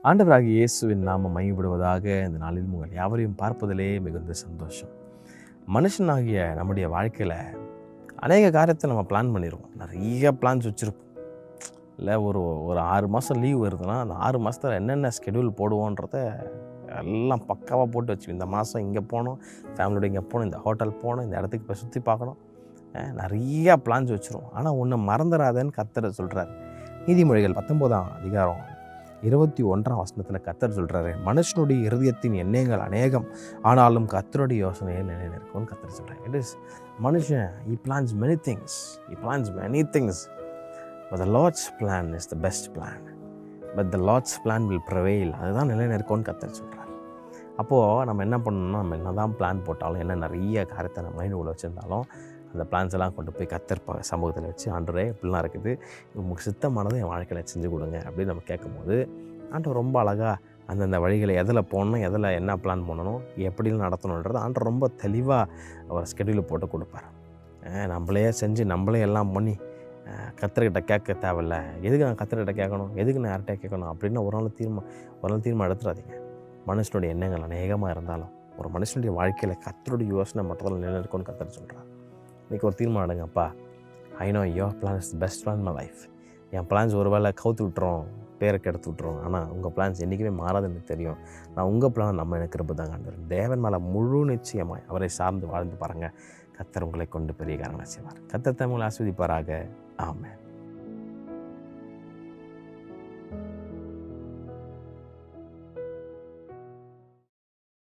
ஆண்டவராகிய இயேசுவின் நாமம் மையப்படுவதாக. இந்த நாளில் உங்கள் யாவரையும் பார்ப்பதிலே மிகுந்த சந்தோஷம். மனுஷனாகிய நம்முடைய வாழ்க்கையில் அநேக காரியத்தை நம்ம பிளான் பண்ணிடுவோம். நிறைய பிளான்ஸ் வச்சுருப்போம். இல்லை ஒரு 6 மாதம் லீவ் வருதுன்னா அந்த 6 மாதத்தில் என்னென்ன ஸ்கெடியூல் போடுவோன்றத எல்லாம் பக்காவாக போட்டு வச்சு, இந்த மாதம் இங்கே போகணும், ஃபேமிலியோட இங்கே போகணும், இந்த ஹோட்டல் போகணும், இந்த இடத்துக்கு போய் சுற்றி பார்க்கணும், நிறையா பிளான்ஸ் வச்சுருவோம். ஆனால் ஒன்று மறந்துடாதேன்னு கர்த்தர் சொல்கிறார். நீதிமொழிகள் 19ஆம் அதிகாரம் 21ஆம் வசனத்தில் கர்த்தர் சொல்கிறாரு, மனுஷனுடைய இருதயத்தின் எண்ணங்கள் அநேகம், ஆனாலும் கர்த்தருடைய யோசனையில் நிலை நிற்கும்னு கர்த்தர் சொல்கிறார். இட் இஸ் மனுஷன் he plans many things but the Lord's plan is the best plan, but the Lord's plan will prevail. அதுதான் நிலை நிற்கும்னு கர்த்தர் சொல்கிறார். அப்போது நம்ம என்ன பண்ணணும்னா, நம்ம என்ன தான் பிளான் போட்டாலும், என்ன நிறைய காரியத்தை நம்ம மைண்டு உள்ள வச்சுருந்தாலும், அந்த பிளான்ஸ் எல்லாம் கொண்டு போய் கர்த்தர் சமூகத்தில் வச்சு, ஆண்டவரே இப்படிலாம் இருக்குது, உங்களுக்கு சித்தமானதை என் வாழ்க்கையில் செஞ்சு கொடுங்க அப்படின்னு நம்ம கேட்கும்போது, ஆண்டவர் ரொம்ப அழகாக அந்தந்த வழிகளை எதில் போடணும், எதில் என்ன பிளான் பண்ணணும், எப்படிலாம் நடத்தணுன்றது ஆண்டவர் ரொம்ப தெளிவாக ஒரு ஸ்கெடியூல் போட்டு கொடுப்பார். நம்மளே செஞ்சு நம்மளே எல்லாம் பண்ணி கர்த்தர்கிட்ட கேட்க தேவையில்ல. எதுக்கு நான் கர்த்தர்கிட்ட கேட்கணும், எதுக்கு நான் யார்கிட்ட கேட்கணும் அப்படின்னு ஒரு நாள் தீர்மானம் எடுத்துடாதீங்க. மனுஷனுடைய எண்ணங்கள் அநேகமாக இருந்தாலும் ஒரு மனுஷனுடைய வாழ்க்கையில் கர்த்தருடைய யோசனை மட்டும் நிலை இருக்கும்னு கர்த்தர் சொல்கிறார். இன்றைக்கி ஒரு தீர்மானம் எடுங்கப்பா, I know your plan is the best plan my life. என் பிளான்ஸ் ஒரு வேளை கவுத்து விட்டுறோம், பேரை கெடுத்து விட்டுறோம், ஆனால் உங்கள் பிளான்ஸ் என்றைக்குமே மாறாதுன்னு தெரியும். நான் உங்கள் பிளான் நம்ம எனக்கு இருப்பு தான் கண்டுறேன். தேவன் மேலே முழு நிச்சயமாய் அவரை சார்ந்து வாழ்ந்து பாருங்கள். கர்த்தர் உங்களை கொண்டு பெரிய காரணம் செய்வார். கர்த்தர் உங்களை ஆசீர்வதிப்பாராக. ஆமென்.